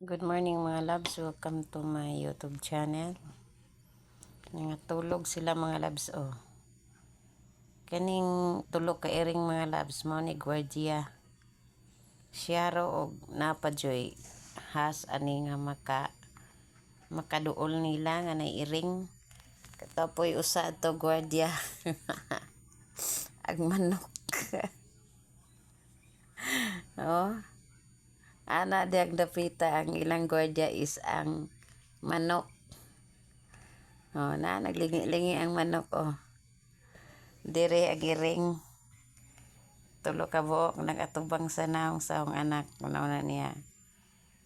Good morning mga loves, welcome to my YouTube channel. Nangatulog sila mga loves Kaning tulog ka iring mga loves mo ni Guardia. Siya ro og napadyoy has ani nga makaduol nila nga nairing. Katapoy usa to Guardia. Ang manok. Oh. Ana diag dapita ang ilang Guardia is ang manok. Naglingi-lingi ang manok Dire agiring tulo ka buok nagatubang sa naong sa akong anak una niya.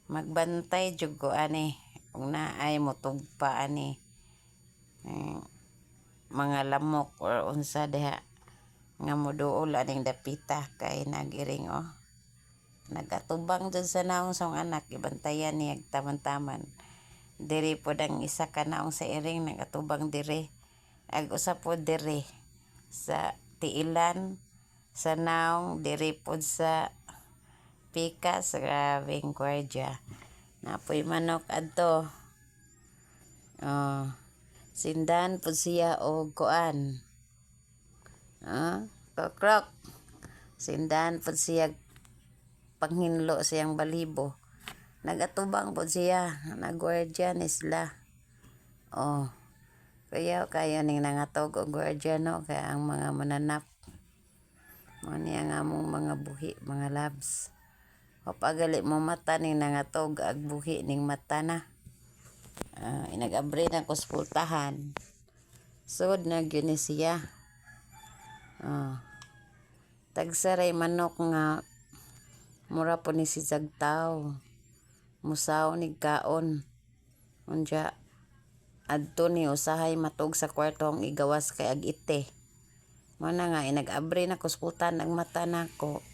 Magbantay jud ko ani ug naay motugpa ani. Mga lamok or unsa diha nga moduol aning dapita kay nagiring nagatubang dyan sa naong sa akong anak ibantayan niya taman-taman. Diri po ang isa ka naong sa iring nagatubang dire ag usa po dire sa tiilan sa naong diri po sa pikas. Grabing Guardia napoy manok adto. Sindan po siya og kuan kokrok. Sindan po siya panghinlo siyang balibo. Nagatubang po siya na Guardia ni sila. Kaya kayo ning nangatog og Guardia no kaya ang mga mananap mo niya nga among mga buhi mga labs. O pagali mo mata ning nangatog ag buhi ning mata na. Inag-abri na kuspultahan. Sud na gyud ni siya. Tagsaray manok nga mura po ni si Zagtaw. Musaw ni kaon. Unja adto ni usahay matog sa kwartong igawas kay agite. Mana nga inag-abri na kusputan ang mata nako.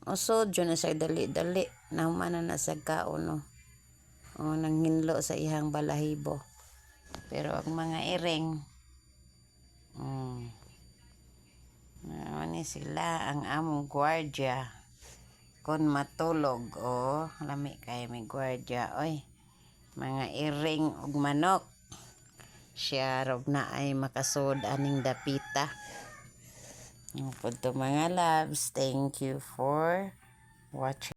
Usod yun na siya dali-dali na humana na sa kaon nanghinlo sa ihang balahibo. Pero ang mga iring ni sila ang among Guardia. Kon matulog lami kay may Guardia mga iring ug manok. Siya rog na ay makasud aning dapita. Punto mga loves, thank you for watching.